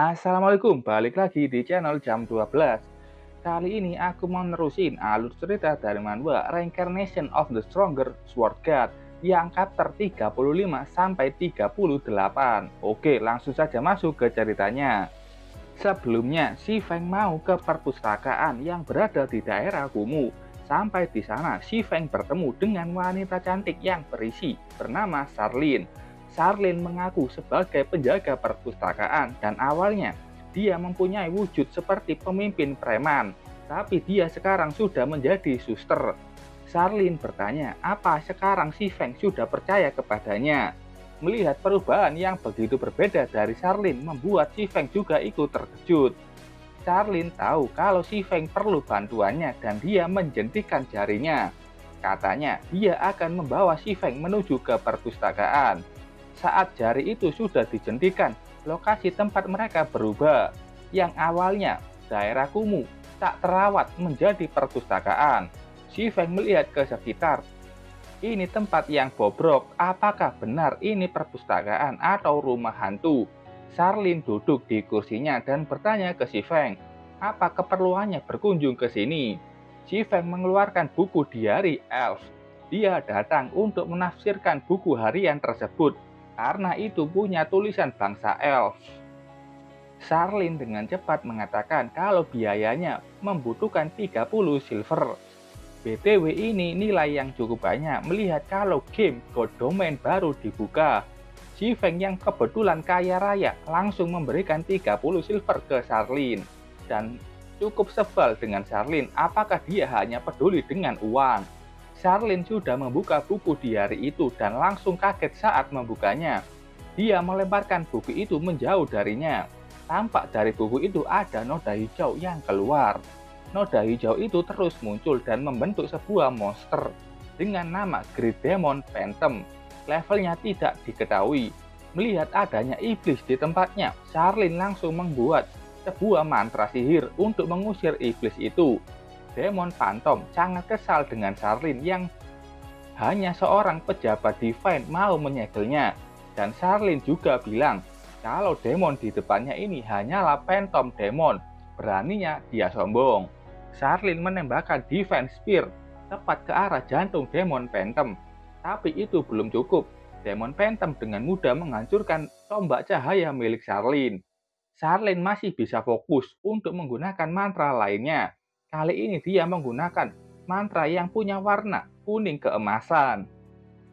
Assalamualaikum, balik lagi di channel Jam 12. Kali ini aku mau nerusin alur cerita dari manhwa Reincarnation of the Stronger Sword God yang chapter 35 sampai 38. Oke, langsung saja masuk ke ceritanya. Sebelumnya, si Feng mau ke perpustakaan yang berada di daerah kumuh. Sampai di sana, si Feng bertemu dengan wanita cantik yang berisi bernama Charlene. Charlene mengaku sebagai penjaga perpustakaan dan awalnya dia mempunyai wujud seperti pemimpin preman, tapi dia sekarang sudah menjadi suster. Charlene bertanya, apa sekarang si Feng sudah percaya kepadanya? Melihat perubahan yang begitu berbeda dari Charlene membuat si Feng juga ikut terkejut. Charlene tahu kalau si Feng perlu bantuannya dan dia menjentikan jarinya. Katanya dia akan membawa si Feng menuju ke perpustakaan. Saat jari itu sudah dijentikan, lokasi tempat mereka berubah. Yang awalnya daerah kumuh tak terawat menjadi perpustakaan. Si Feng melihat ke sekitar. Ini tempat yang bobrok, apakah benar ini perpustakaan atau rumah hantu? Charlene duduk di kursinya dan bertanya ke si Feng, apa keperluannya berkunjung ke sini? Si Feng mengeluarkan buku diari elf. Dia datang untuk menafsirkan buku harian tersebut, karena itu punya tulisan bangsa elf. Charlene dengan cepat mengatakan kalau biayanya membutuhkan 30 silver. BTW ini nilai yang cukup banyak melihat kalau game God Domain baru dibuka. Si Feng yang kebetulan kaya raya langsung memberikan 30 silver ke Charlene. Dan cukup sebal dengan Charlene apakah dia hanya peduli dengan uang. Charlene sudah membuka buku di hari itu dan langsung kaget saat membukanya. Dia melemparkan buku itu menjauh darinya. Tampak dari buku itu ada noda hijau yang keluar. Noda hijau itu terus muncul dan membentuk sebuah monster dengan nama Great Demon Phantom. Levelnya tidak diketahui. Melihat adanya iblis di tempatnya, Charlene langsung membuat sebuah mantra sihir untuk mengusir iblis itu. Demon Phantom sangat kesal dengan Charlene yang hanya seorang pejabat divine mau menyegelnya. Dan Charlene juga bilang kalau demon di depannya ini hanyalah Phantom Demon. Beraninya dia sombong. Charlene menembakkan Divine Spear tepat ke arah jantung Demon Phantom. Tapi itu belum cukup. Demon Phantom dengan mudah menghancurkan tombak cahaya milik Charlene. Charlene masih bisa fokus untuk menggunakan mantra lainnya. Kali ini dia menggunakan mantra yang punya warna kuning keemasan.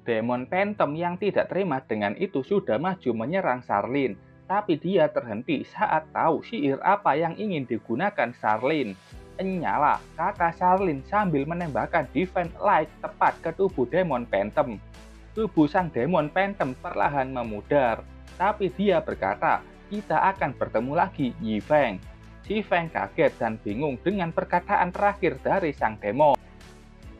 Demon Phantom yang tidak terima dengan itu sudah maju menyerang Charlene, tapi dia terhenti saat tahu sihir apa yang ingin digunakan Charlene. Nyala, kata Charlene sambil menembakkan Divine Light tepat ke tubuh Demon Phantom. Tubuh sang Demon Phantom perlahan memudar, tapi dia berkata, kita akan bertemu lagi, Yi Feng. Si Feng kaget dan bingung dengan perkataan terakhir dari sang demon.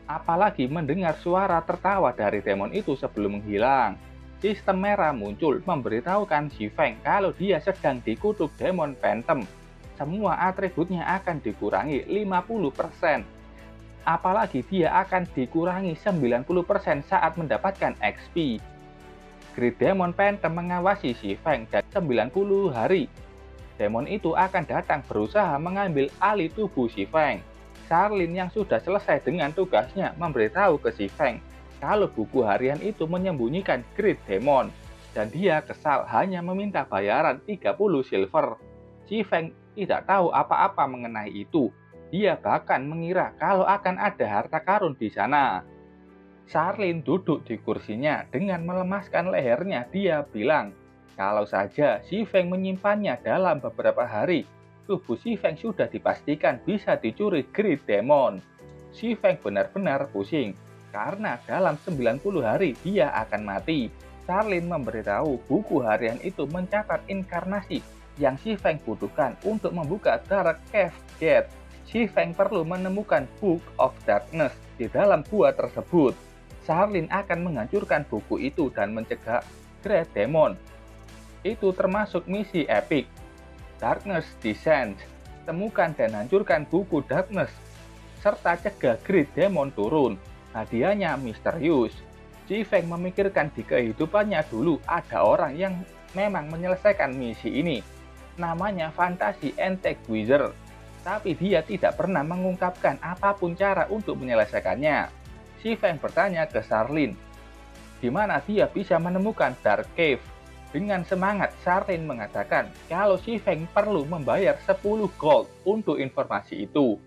Apalagi mendengar suara tertawa dari demon itu sebelum menghilang. Sistem merah muncul memberitahukan si Feng kalau dia sedang dikutuk Demon Phantom. Semua atributnya akan dikurangi 50%. Apalagi dia akan dikurangi 90% saat mendapatkan XP. Great Demon Phantom mengawasi si Feng dan 90 hari. Demon itu akan datang berusaha mengambil alih tubuh si Feng. Charlene yang sudah selesai dengan tugasnya memberitahu ke si Feng kalau buku harian itu menyembunyikan Great Demon. Dan dia kesal hanya meminta bayaran 30 silver. Si Feng tidak tahu apa-apa mengenai itu. Dia bahkan mengira kalau akan ada harta karun di sana. Charlene duduk di kursinya dengan melemaskan lehernya. Dia bilang, kalau saja si Feng menyimpannya dalam beberapa hari, tubuh si Feng sudah dipastikan bisa dicuri Great Demon. Si Feng benar-benar pusing, karena dalam 90 hari dia akan mati. Charlene memberitahu buku harian itu mencatat inkarnasi yang si Feng butuhkan untuk membuka Dark Cave Gate. Si Feng perlu menemukan Book of Darkness di dalam gua tersebut. Charlene akan menghancurkan buku itu dan mencegah Great Demon. Itu termasuk misi epic. Darkness Descent. Temukan dan hancurkan buku Darkness, serta cegah Great Demon turun. Hadiahnya misterius. Si Feng memikirkan di kehidupannya dulu ada orang yang memang menyelesaikan misi ini. namanya Fantasy Antiquizer, tapi dia tidak pernah mengungkapkan apapun cara untuk menyelesaikannya. Si Feng bertanya ke Charlene, di mana dia bisa menemukan Dark Cave. Dengan semangat, Charlene mengatakan kalau si Feng perlu membayar 10 gold untuk informasi itu.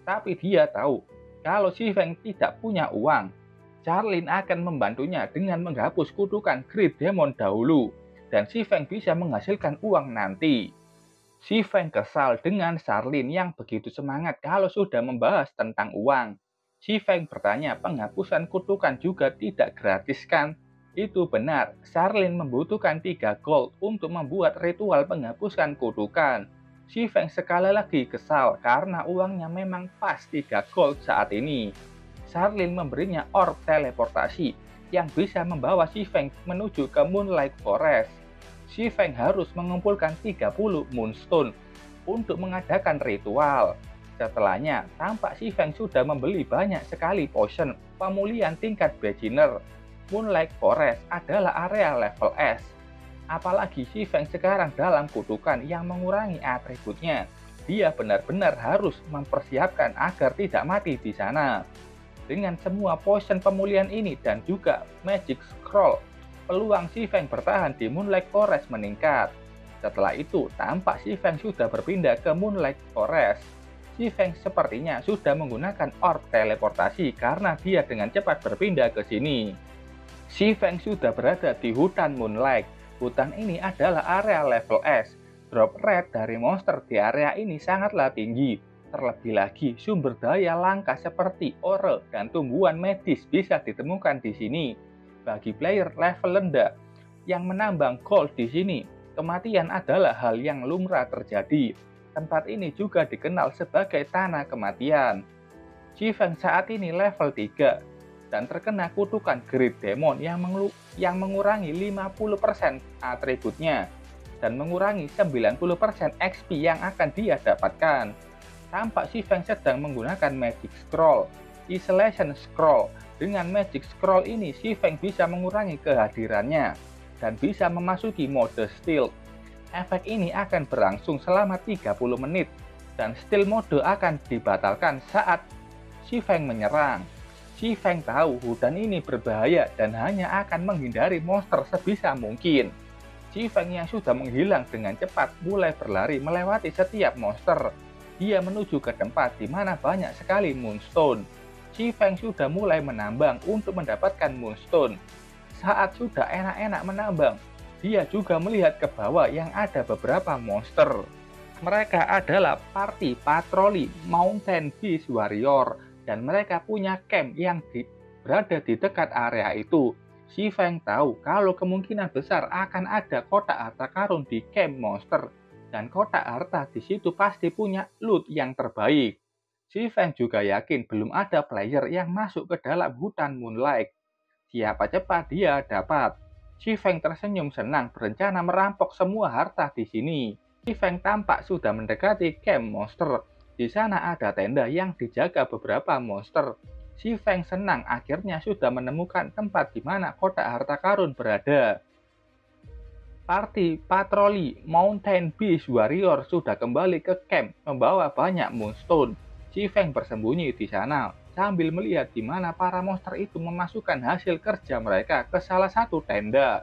Tapi dia tahu kalau si Feng tidak punya uang. Charlene akan membantunya dengan menghapus kutukan Great Demon dahulu, dan si Feng bisa menghasilkan uang nanti. Si Feng kesal dengan Charlene yang begitu semangat kalau sudah membahas tentang uang. Si Feng bertanya, penghapusan kutukan juga tidak gratis kan? Itu benar, Charlene membutuhkan 3 gold untuk membuat ritual penghapusan kutukan. Si Feng sekali lagi kesal karena uangnya memang pas 3 gold saat ini. Charlene memberinya orb teleportasi yang bisa membawa si Feng menuju ke Moonlight Forest. Si Feng harus mengumpulkan 30 Moonstone untuk mengadakan ritual. Setelahnya, tampak si Feng sudah membeli banyak sekali potion pemulihan tingkat beginner. Moonlight Forest adalah area level S. Apalagi si Feng sekarang dalam kutukan yang mengurangi atributnya. Dia benar-benar harus mempersiapkan agar tidak mati di sana. Dengan semua potion pemulihan ini dan juga Magic Scroll, peluang si Feng bertahan di Moonlight Forest meningkat. Setelah itu, tampak si Feng sudah berpindah ke Moonlight Forest. Si Feng sepertinya sudah menggunakan orb teleportasi karena dia dengan cepat berpindah ke sini. Si Feng sudah berada di hutan Moonlight. Hutan ini adalah area level S. Drop rate dari monster di area ini sangatlah tinggi. Terlebih lagi, sumber daya langka seperti ore dan tumbuhan medis bisa ditemukan di sini. Bagi player level rendah yang menambang gold di sini, kematian adalah hal yang lumrah terjadi. Tempat ini juga dikenal sebagai tanah kematian. Si Feng saat ini level 3. Dan terkena kutukan Great Demon yang mengurangi 50% atributnya dan mengurangi 90% XP yang akan dia dapatkan. Tampak si Feng sedang menggunakan Magic Scroll, Isolation Scroll. Dengan Magic Scroll ini si Feng bisa mengurangi kehadirannya dan bisa memasuki mode Stealth. Efek ini akan berlangsung selama 30 menit dan Stealth mode akan dibatalkan saat si Feng menyerang. Si Feng tahu hutan ini berbahaya dan hanya akan menghindari monster sebisa mungkin. Si Feng yang sudah menghilang dengan cepat mulai berlari melewati setiap monster. Dia menuju ke tempat di mana banyak sekali Moonstone. Si Feng sudah mulai menambang untuk mendapatkan Moonstone. Saat sudah enak-enak menambang, dia juga melihat ke bawah yang ada beberapa monster. Mereka adalah party patroli Mountain Beast Warrior. Dan mereka punya camp yang berada di dekat area itu. Si Feng tahu kalau kemungkinan besar akan ada kotak harta karun di camp monster. Dan kotak harta di situ pasti punya loot yang terbaik. Si Feng juga yakin belum ada player yang masuk ke dalam hutan Moonlight. Siapa cepat dia dapat. Si Feng tersenyum senang berencana merampok semua harta di sini. Si Feng tampak sudah mendekati camp monster. Di sana ada tenda yang dijaga beberapa monster. Si Feng senang akhirnya sudah menemukan tempat di mana kotak harta karun berada. Party patroli Mountain Beast Warrior sudah kembali ke camp membawa banyak Moonstone. Si Feng bersembunyi di sana sambil melihat di mana para monster itu memasukkan hasil kerja mereka ke salah satu tenda.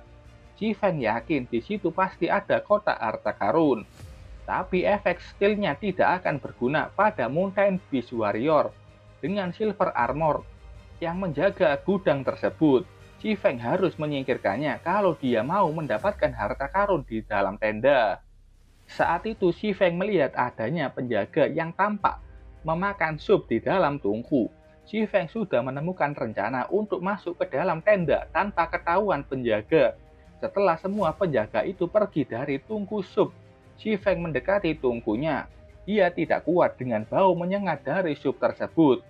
Si Feng yakin di situ pasti ada kotak harta karun. Tapi efek stealth-nya tidak akan berguna pada Mountain Beast Warrior. Dengan silver armor yang menjaga gudang tersebut, si Feng harus menyingkirkannya kalau dia mau mendapatkan harta karun di dalam tenda. Saat itu si Feng melihat adanya penjaga yang tampak memakan sup di dalam tungku. Si Feng sudah menemukan rencana untuk masuk ke dalam tenda tanpa ketahuan penjaga. Setelah semua penjaga itu pergi dari tungku sup, si Feng mendekati tungkunya. Dia tidak kuat dengan bau menyengat dari sup tersebut.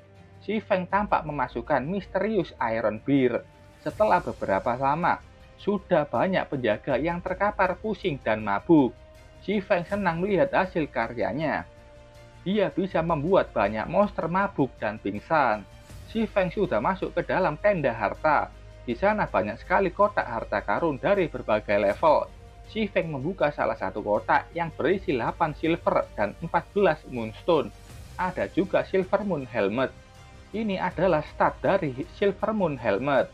Si Feng tampak memasukkan misterius Iron Beer. Setelah beberapa lama, sudah banyak penjaga yang terkapar pusing dan mabuk. Si Feng senang melihat hasil karyanya. Dia bisa membuat banyak monster mabuk dan pingsan. Si Feng sudah masuk ke dalam tenda harta. Di sana banyak sekali kotak harta karun dari berbagai level. Si Feng membuka salah satu kotak yang berisi 8 silver dan 14 moonstone. Ada juga Silver Moon Helmet. Ini adalah stat dari Silver Moon Helmet,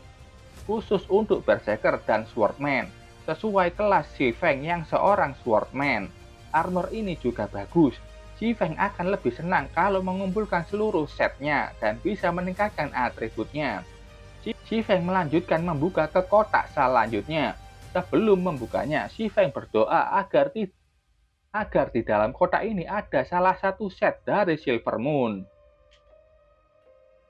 khusus untuk Berserker dan Swordman, sesuai kelas Si Feng yang seorang Swordman. Armor ini juga bagus. Si Feng akan lebih senang kalau mengumpulkan seluruh setnya dan bisa meningkatkan atributnya. Si Feng melanjutkan membuka ke kotak selanjutnya. Sebelum membukanya, Si Feng berdoa agar di dalam kotak ini ada salah satu set dari Silver Moon.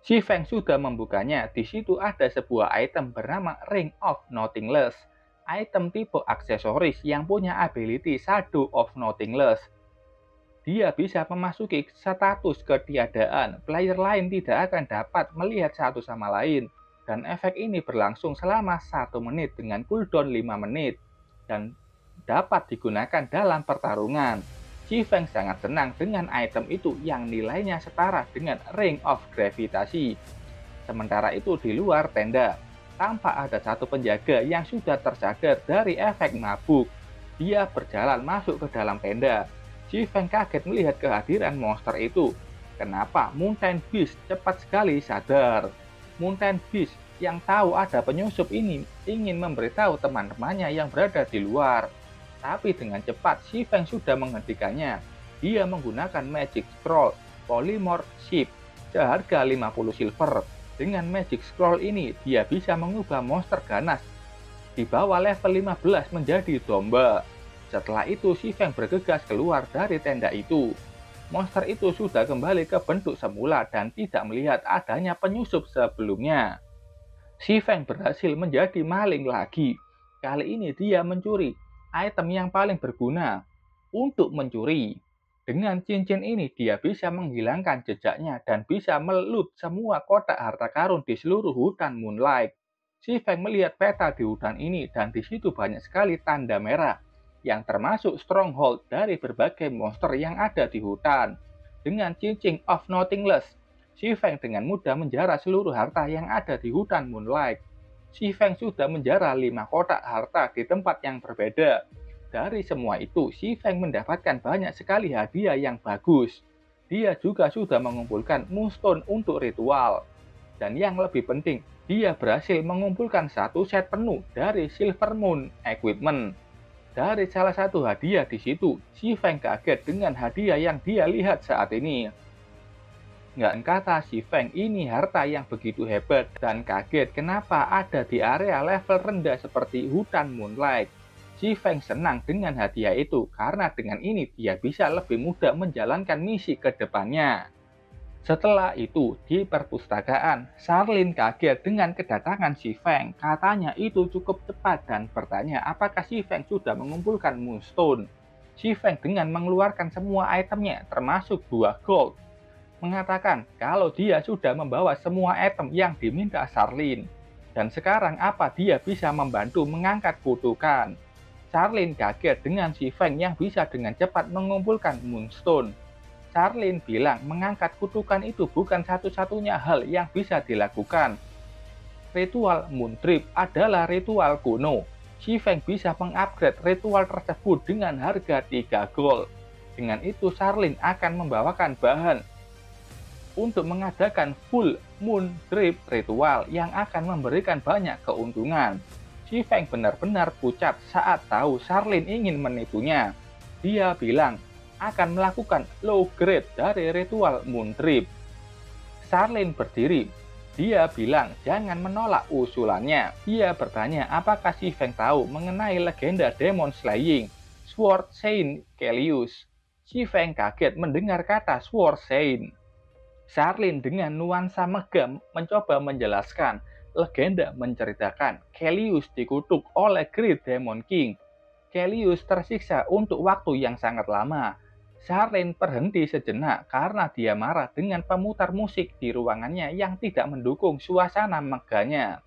Si Feng sudah membukanya. Di situ ada sebuah item bernama Ring of Nothingness. Item tipe aksesoris yang punya ability Shadow of Nothingness. Dia bisa memasuki status ketiadaan. Player lain tidak akan dapat melihat satu sama lain. Dan efek ini berlangsung selama 1 menit dengan cooldown 5 menit. Dan dapat digunakan dalam pertarungan. Si Feng sangat senang dengan item itu yang nilainya setara dengan Ring of Gravitasi. Sementara itu di luar tenda, tampak ada satu penjaga yang sudah tersadar dari efek mabuk. Dia berjalan masuk ke dalam tenda. Si Feng kaget melihat kehadiran monster itu. Kenapa Mountain Beast cepat sekali sadar? Mountain Beast yang tahu ada penyusup ini ingin memberitahu teman-temannya yang berada di luar. Tapi dengan cepat Si Feng sudah menghentikannya. Dia menggunakan Magic Scroll Polymorph Shift seharga 50 silver. Dengan Magic Scroll ini, dia bisa mengubah monster ganas di bawah level 15 menjadi domba. Setelah itu, Si Feng bergegas keluar dari tenda itu. Monster itu sudah kembali ke bentuk semula dan tidak melihat adanya penyusup sebelumnya. Si Feng berhasil menjadi maling lagi. Kali ini dia mencuri item yang paling berguna untuk mencuri. Dengan cincin ini dia bisa menghilangkan jejaknya dan bisa meloot semua kotak harta karun di seluruh hutan Moonlight. Si Feng melihat peta di hutan ini dan di situ banyak sekali tanda merah yang termasuk stronghold dari berbagai monster yang ada di hutan. Dengan cincin of Nothingness, Si Feng dengan mudah menjara seluruh harta yang ada di hutan Moonlight. Si Feng sudah menjara 5 kotak harta di tempat yang berbeda. Dari semua itu, Si Feng mendapatkan banyak sekali hadiah yang bagus. Dia juga sudah mengumpulkan moonstone untuk ritual. Dan yang lebih penting, dia berhasil mengumpulkan satu set penuh dari Silver Moon Equipment. Dari salah satu hadiah di situ, Si Feng kaget dengan hadiah yang dia lihat saat ini. Nggak kata Si Feng ini harta yang begitu hebat dan kaget kenapa ada di area level rendah seperti hutan Moonlight. Si Feng senang dengan hadiah itu karena dengan ini dia bisa lebih mudah menjalankan misi ke depannya. Setelah itu di perpustakaan, Charlene kaget dengan kedatangan Si Feng. Katanya itu cukup cepat dan bertanya apakah Si Feng sudah mengumpulkan moonstone. Si Feng dengan mengeluarkan semua itemnya termasuk 2 gold. Mengatakan kalau dia sudah membawa semua item yang diminta Charlene. Dan sekarang apa dia bisa membantu mengangkat kutukan. Charlene kaget dengan Si Feng yang bisa dengan cepat mengumpulkan moonstone. Charlene bilang mengangkat kutukan itu bukan satu-satunya hal yang bisa dilakukan. Ritual Moon Trip adalah ritual kuno. Si Feng bisa mengupgrade ritual tersebut dengan harga 3 gold. Dengan itu Charlene akan membawakan bahan untuk mengadakan full moon trip ritual yang akan memberikan banyak keuntungan. Si Feng benar-benar pucat saat tahu Charlene ingin menipunya. Dia bilang akan melakukan low grade dari ritual moon trip. Charlene berdiri. Dia bilang jangan menolak usulannya. Dia bertanya apakah Si Feng tahu mengenai legenda Demon Slaying Sword Saint Kelius. Si Feng kaget mendengar kata Sword Saint. Charlene dengan nuansa megam mencoba menjelaskan. Legenda menceritakan Kelius dikutuk oleh Great Demon King. Kelius tersiksa untuk waktu yang sangat lama. Charlene berhenti sejenak karena dia marah dengan pemutar musik di ruangannya yang tidak mendukung suasana megahnya.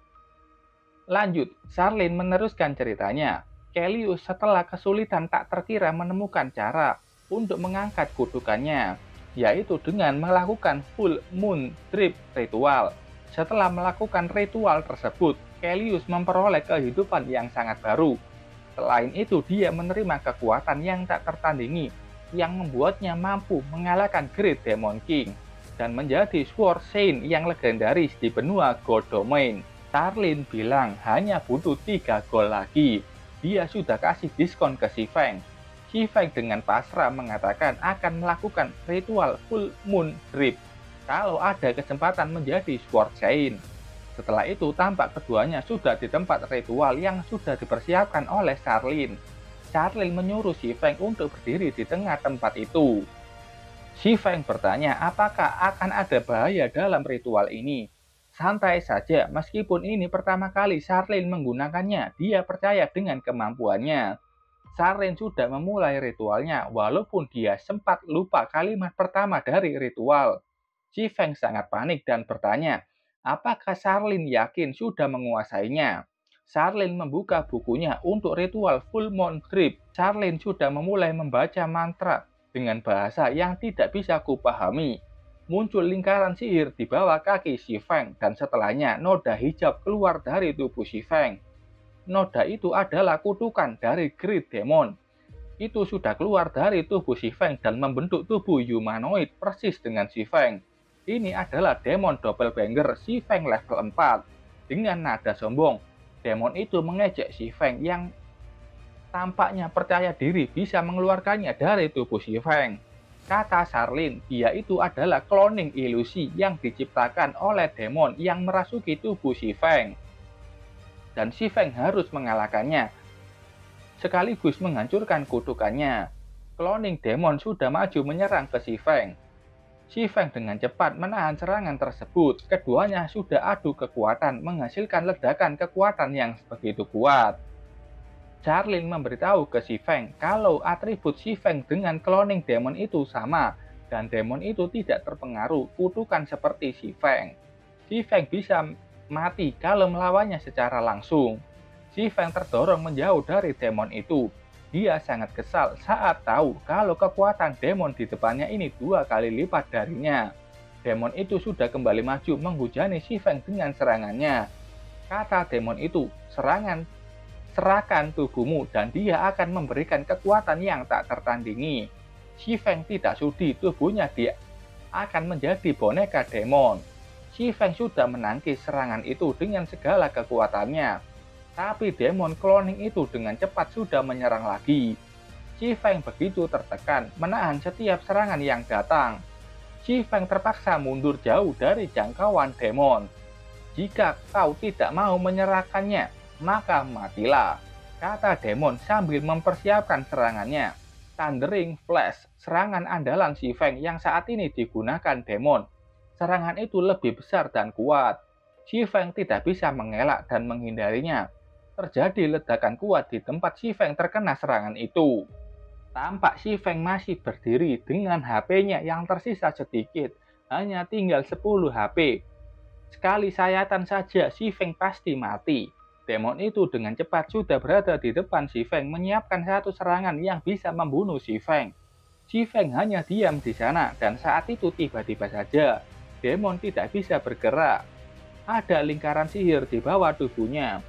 Lanjut, Charlene meneruskan ceritanya. Kelius setelah kesulitan tak terkira menemukan cara untuk mengangkat kutukannya, yaitu dengan melakukan full moon trip ritual. Setelah melakukan ritual tersebut, Kelius memperoleh kehidupan yang sangat baru. Selain itu, dia menerima kekuatan yang tak tertandingi yang membuatnya mampu mengalahkan Great Demon King dan menjadi Sword Saint yang legendaris di benua Gold Domain. Charlene bilang hanya butuh 3 gol lagi. Dia sudah kasih diskon ke Si Feng. Si Feng dengan pasrah mengatakan akan melakukan ritual Full Moon Drip kalau ada kesempatan menjadi Sword Saint. Setelah itu, tampak keduanya sudah di tempat ritual yang sudah dipersiapkan oleh Charlene. Charlene menyuruh Si Feng untuk berdiri di tengah tempat itu. Si Feng bertanya apakah akan ada bahaya dalam ritual ini. Santai saja, meskipun ini pertama kali Charlene menggunakannya, dia percaya dengan kemampuannya. Charlene sudah memulai ritualnya, walaupun dia sempat lupa kalimat pertama dari ritual. Si Feng sangat panik dan bertanya, apakah Charlene yakin sudah menguasainya? Charlene membuka bukunya untuk ritual Full Moon Drip. Charlene sudah memulai membaca mantra dengan bahasa yang tidak bisa kupahami. Muncul lingkaran sihir di bawah kaki Si Feng dan setelahnya noda hijab keluar dari tubuh Si Feng. Noda itu adalah kutukan dari Great Demon. Itu sudah keluar dari tubuh Si Feng dan membentuk tubuh humanoid persis dengan Si Feng. Ini adalah demon doppelganger Si Feng level 4. Dengan nada sombong, demon itu mengejek Si Feng yang tampaknya percaya diri bisa mengeluarkannya dari tubuh Si Feng. Kata Charlene, dia itu adalah cloning ilusi yang diciptakan oleh demon yang merasuki tubuh Si Feng. Dan Si Feng harus mengalahkannya, sekaligus menghancurkan kutukannya. Cloning demon sudah maju menyerang ke Si Feng. Si Feng dengan cepat menahan serangan tersebut. Keduanya sudah adu kekuatan, menghasilkan ledakan kekuatan yang begitu kuat. Charlene memberitahu ke Si Feng kalau atribut Si Feng dengan cloning demon itu sama, dan demon itu tidak terpengaruh kutukan seperti Si Feng. Si Feng bisa mati kalau melawannya secara langsung. Si Feng terdorong menjauh dari demon itu. Dia sangat kesal saat tahu kalau kekuatan demon di depannya ini 2 kali lipat darinya. Demon itu sudah kembali maju menghujani Si Feng dengan serangannya. Kata demon itu, serahkan tubuhmu dan dia akan memberikan kekuatan yang tak tertandingi. Si Feng tidak sudi tubuhnya dia akan menjadi boneka demon. Si Feng sudah menangkis serangan itu dengan segala kekuatannya. Tapi demon cloning itu dengan cepat sudah menyerang lagi. Si Feng begitu tertekan menahan setiap serangan yang datang. Si Feng terpaksa mundur jauh dari jangkauan demon. Jika kau tidak mau menyerahkannya, maka matilah, kata demon sambil mempersiapkan serangannya. Thundering Flash, serangan andalan Si Feng yang saat ini digunakan demon. Serangan itu lebih besar dan kuat. Si Feng tidak bisa mengelak dan menghindarinya. Terjadi ledakan kuat di tempat Si Feng terkena serangan itu. Tampak Si Feng masih berdiri dengan HP-nya yang tersisa sedikit, hanya tinggal 10 HP. Sekali sayatan saja Si Feng pasti mati. Demon itu dengan cepat sudah berada di depan Si Feng menyiapkan satu serangan yang bisa membunuh Si Feng. Si Feng hanya diam di sana dan saat itu tiba-tiba saja demon tidak bisa bergerak. Ada lingkaran sihir di bawah tubuhnya.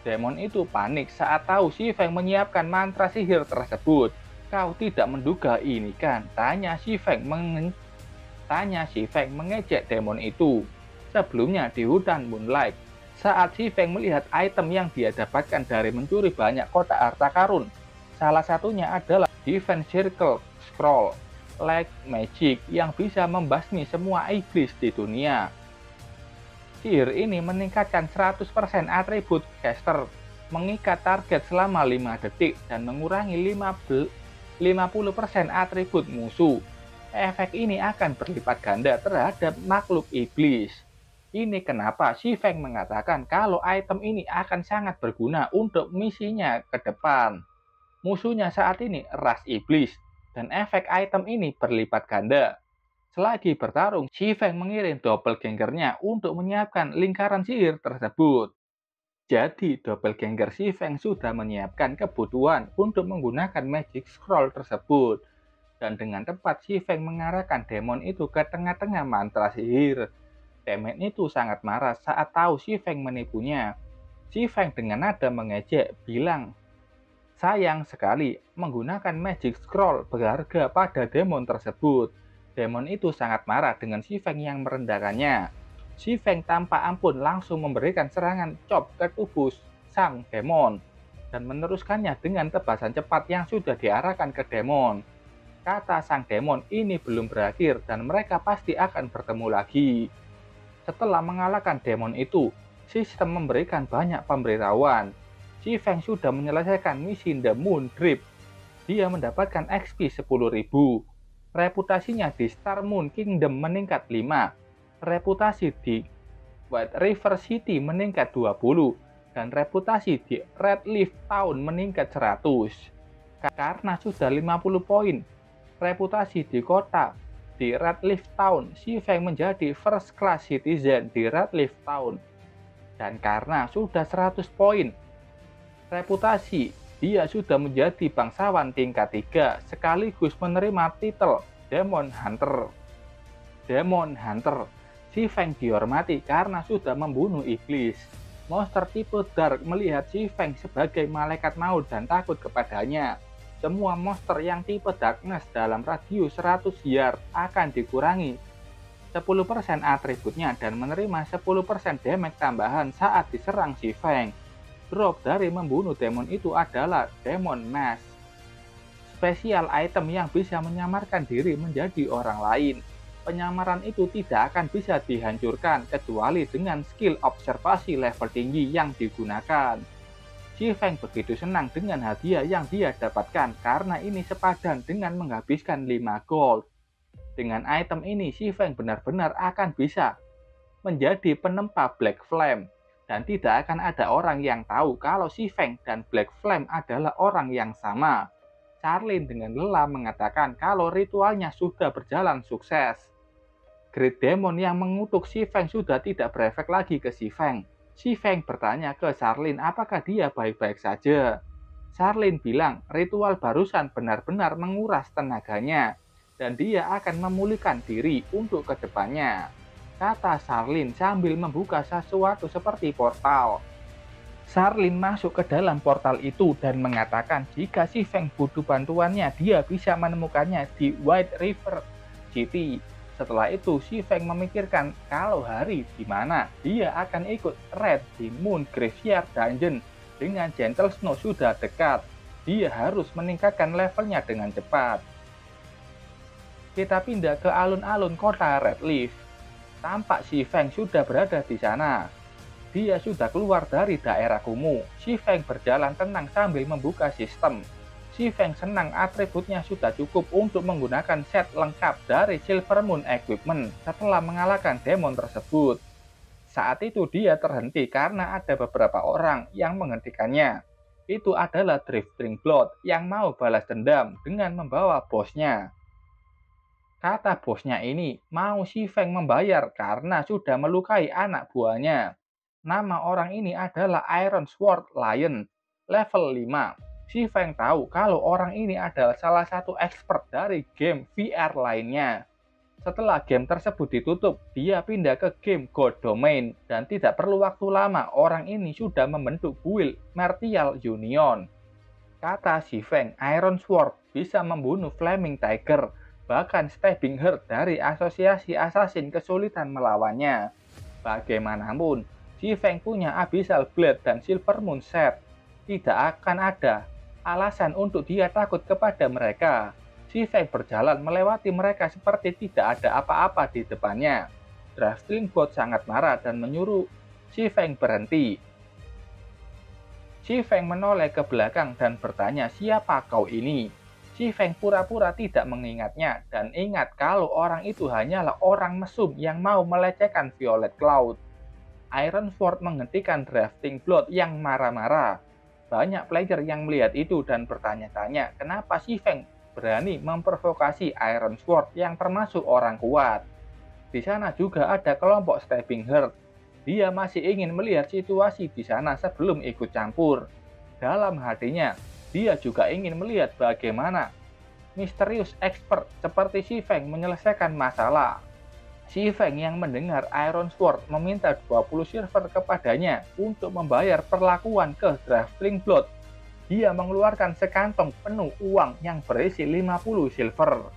Demon itu panik saat tahu Si Feng menyiapkan mantra sihir tersebut. Kau tidak menduga ini kan? Tanya Si Feng mengejek demon itu. Sebelumnya di hutan Moonlight, saat Si Feng melihat item yang dia dapatkan dari mencuri banyak kotak harta karun. Salah satunya adalah Defense Circle Scroll Like Magic yang bisa membasmi semua iblis di dunia. Sihir ini meningkatkan 100% atribut caster, mengikat target selama 5 detik, dan mengurangi 50% atribut musuh. Efek ini akan berlipat ganda terhadap makhluk iblis. Ini kenapa Si Feng mengatakan kalau item ini akan sangat berguna untuk misinya ke depan. Musuhnya saat ini ras iblis, dan efek item ini berlipat ganda. Selagi bertarung, Si Feng mengirim doppelgangernya untuk menyiapkan lingkaran sihir tersebut. Jadi, doppelganger Si Feng sudah menyiapkan kebutuhan untuk menggunakan magic scroll tersebut. Dan dengan tepat Si Feng mengarahkan demon itu ke tengah-tengah mantra sihir. Demon itu sangat marah saat tahu Si Feng menipunya. Si Feng dengan nada mengejek bilang, Sayang sekali, menggunakan Magic Scroll berharga pada demon tersebut. Demon itu sangat marah dengan Si Feng yang merendahkannya. Si Feng tanpa ampun langsung memberikan serangan chop ke tubuh sang demon dan meneruskannya dengan tebasan cepat yang sudah diarahkan ke demon. Kata sang demon, ini belum berakhir dan mereka pasti akan bertemu lagi. Setelah mengalahkan demon itu, sistem memberikan banyak pemberitahuan. Si Feng sudah menyelesaikan misi The Moon Drip. Dia mendapatkan XP 10.000. Reputasinya di Star Moon Kingdom meningkat 5. Reputasi di White River City meningkat 20. Dan reputasi di Red Leaf Town meningkat 100. Karena sudah 50 poin, reputasi di kota di Red Leaf Town, Si Feng menjadi first class citizen di Red Leaf Town. Dan karena sudah 100 poin reputasi, dia sudah menjadi bangsawan tingkat 3 sekaligus menerima titel Demon Hunter. Demon Hunter, Si Feng dihormati karena sudah membunuh iblis. Monster tipe Dark melihat Si Feng sebagai malaikat maut dan takut kepadanya. Semua monster yang tipe Darkness dalam radius 100 yard akan dikurangi 10% atributnya dan menerima 10% damage tambahan saat diserang Si Feng. Drop dari membunuh demon itu adalah Demon Mask, spesial item yang bisa menyamarkan diri menjadi orang lain. Penyamaran itu tidak akan bisa dihancurkan kecuali dengan skill observasi level tinggi yang digunakan. Si Feng begitu senang dengan hadiah yang dia dapatkan karena ini sepadan dengan menghabiskan 5 gold. Dengan item ini, Si Feng benar-benar akan bisa menjadi penempa Black Flame. Dan tidak akan ada orang yang tahu kalau Si Feng dan Black Flame adalah orang yang sama. Charlene dengan lelah mengatakan kalau ritualnya sudah berjalan sukses. Great Demon yang mengutuk Si Feng sudah tidak berefek lagi ke Si Feng. Si Feng bertanya ke Charlene apakah dia baik-baik saja. Charlene bilang ritual barusan benar-benar menguras tenaganya dan dia akan memulihkan diri untuk kedepannya, kata Charlene sambil membuka sesuatu seperti portal. Charlene masuk ke dalam portal itu dan mengatakan jika Si Feng butuh bantuannya, dia bisa menemukannya di White River City. Setelah itu, Si Feng memikirkan kalau hari di mana dia akan ikut raid di Moon Graveyard Dungeon. Dengan Gentle Snow sudah dekat, dia harus meningkatkan levelnya dengan cepat. Kita pindah ke alun-alun kota Red Leaf. Tampak Si Feng sudah berada di sana. Dia sudah keluar dari daerah kumuh. Si Feng berjalan tenang sambil membuka sistem. Si Feng senang atributnya sudah cukup untuk menggunakan set lengkap dari Silver Moon Equipment setelah mengalahkan demon tersebut. Saat itu dia terhenti karena ada beberapa orang yang menghentikannya. Itu adalah Drifting Blood yang mau balas dendam dengan membawa bosnya. Kata bosnya ini mau Si Feng membayar karena sudah melukai anak buahnya. Nama orang ini adalah Iron Sword Lion, level 5. Si Feng tahu kalau orang ini adalah salah satu expert dari game VR lainnya. Setelah game tersebut ditutup, dia pindah ke game God Domain dan tidak perlu waktu lama orang ini sudah membentuk guild Martial Union. Kata Si Feng, Iron Sword bisa membunuh Flaming Tiger, bahkan Stabbing Heart dari asosiasi assassin kesulitan melawannya. Bagaimanapun, Si Feng punya Abyssal Blade dan Silver Moon Set. Tidak akan ada alasan untuk dia takut kepada mereka. Si Feng berjalan melewati mereka seperti tidak ada apa-apa di depannya. Drifting Bot sangat marah dan menyuruh Si Feng berhenti. Si Feng menoleh ke belakang dan bertanya siapa kau ini. Si Feng pura-pura tidak mengingatnya dan ingat kalau orang itu hanyalah orang mesum yang mau melecehkan Violet Cloud. Iron Sword menghentikan Drifting Blood yang marah-marah. Banyak player yang melihat itu dan bertanya-tanya kenapa Si Feng berani memprovokasi Iron Sword yang termasuk orang kuat. Di sana juga ada kelompok Stabbing Heart. Dia masih ingin melihat situasi di sana sebelum ikut campur. Dalam hatinya, dia juga ingin melihat bagaimana misterius expert seperti Si Feng menyelesaikan masalah. Si Feng yang mendengar Iron Sword meminta 20 silver kepadanya untuk membayar perlakuan ke Drifting Blood. dia mengeluarkan sekantong penuh uang yang berisi 50 silver.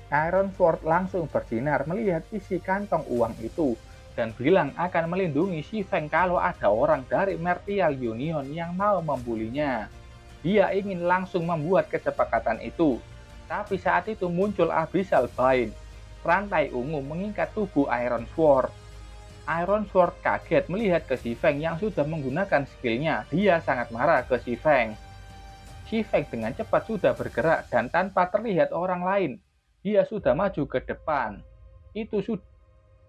Ironsworth langsung bersinar melihat isi kantong uang itu dan bilang akan melindungi Si Feng kalau ada orang dari Martial Union yang mau membulinya. Dia ingin langsung membuat kesepakatan itu, tapi saat itu muncul Abyssal Bind. Rantai ungu mengikat tubuh Ironsworth. Ironsworth kaget melihat ke Si Feng yang sudah menggunakan skillnya. Dia sangat marah ke Si Feng. Si Feng dengan cepat sudah bergerak dan tanpa terlihat orang lain, dia sudah maju ke depan.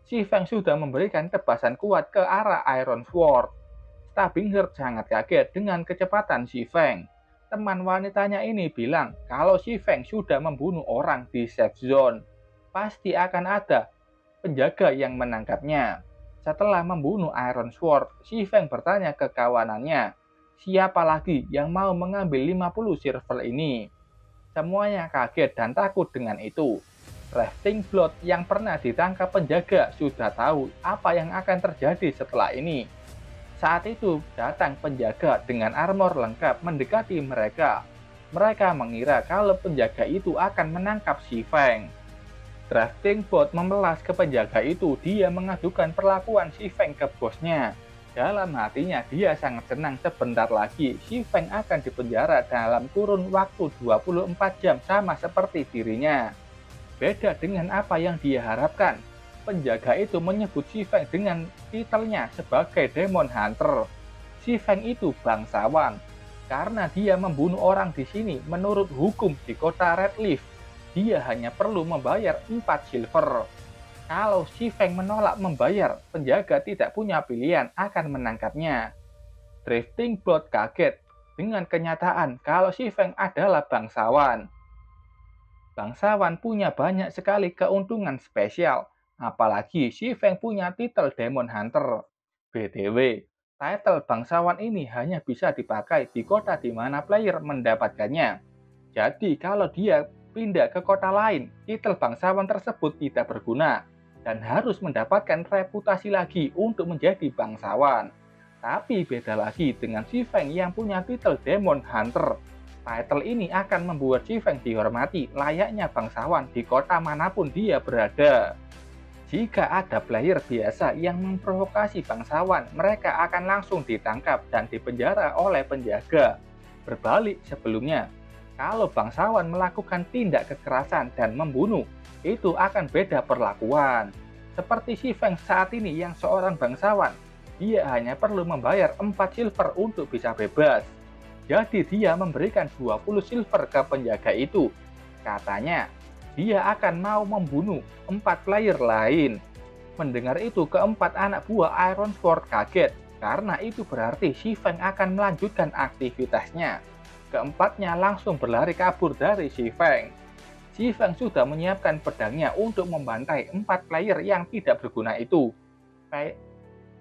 Si Feng sudah memberikan tebasan kuat ke arah Ironsworth. Stabingheart sangat kaget dengan kecepatan Si Feng. Teman wanitanya ini bilang kalau Si Feng sudah membunuh orang di safe zone, pasti akan ada penjaga yang menangkapnya. Setelah membunuh Ironsworth, Si Feng bertanya ke kawanannya, siapa lagi yang mau mengambil 50 silver ini? Semuanya kaget dan takut dengan itu. Rafting Blood yang pernah ditangkap penjaga sudah tahu apa yang akan terjadi setelah ini. Saat itu datang penjaga dengan armor lengkap mendekati mereka. Mereka mengira kalau penjaga itu akan menangkap Si Feng. Drafting Bot memelas ke penjaga itu. Dia mengadukan perlakuan Si Feng ke bosnya. Dalam hatinya dia sangat senang sebentar lagi Si Feng akan dipenjara dalam kurun waktu 24 jam sama seperti dirinya. Beda dengan apa yang dia harapkan. Penjaga itu menyebut Si Feng dengan titelnya sebagai Demon Hunter. Si Feng itu bangsawan karena dia membunuh orang di sini menurut hukum di kota Redleaf. Dia hanya perlu membayar 4 silver. Kalau Si Feng menolak membayar, penjaga tidak punya pilihan akan menangkapnya. Drifting Blood kaget dengan kenyataan kalau Si Feng adalah bangsawan. Bangsawan punya banyak sekali keuntungan spesial, apalagi Si Feng punya titel Demon Hunter. BTW, titel bangsawan ini hanya bisa dipakai di kota di mana player mendapatkannya. Jadi kalau dia pindah ke kota lain, titel bangsawan tersebut tidak berguna dan harus mendapatkan reputasi lagi untuk menjadi bangsawan. Tapi beda lagi dengan Si Feng yang punya titel Demon Hunter. Title ini akan membuat Si Feng dihormati layaknya bangsawan di kota manapun dia berada. Jika ada player biasa yang memprovokasi bangsawan, mereka akan langsung ditangkap dan dipenjara oleh penjaga. Berbalik sebelumnya, kalau bangsawan melakukan tindak kekerasan dan membunuh, itu akan beda perlakuan. Seperti Si Feng saat ini yang seorang bangsawan, dia hanya perlu membayar 4 silver untuk bisa bebas. Jadi dia memberikan 20 silver ke penjaga itu. Katanya, dia akan mau membunuh 4 player lain. Mendengar itu, keempat anak buah Ironsworth kaget, karena itu berarti Si Feng akan melanjutkan aktivitasnya. Keempatnya langsung berlari kabur dari Si Feng. Si Feng sudah menyiapkan pedangnya untuk membantai 4 player yang tidak berguna itu.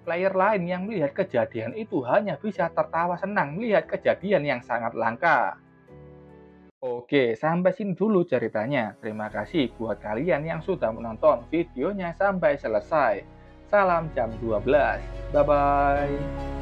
Player lain yang melihat kejadian itu hanya bisa tertawa senang melihat kejadian yang sangat langka. Oke, sampai sini dulu ceritanya. Terima kasih buat kalian yang sudah menonton videonya sampai selesai. Salam jam 12. Bye-bye.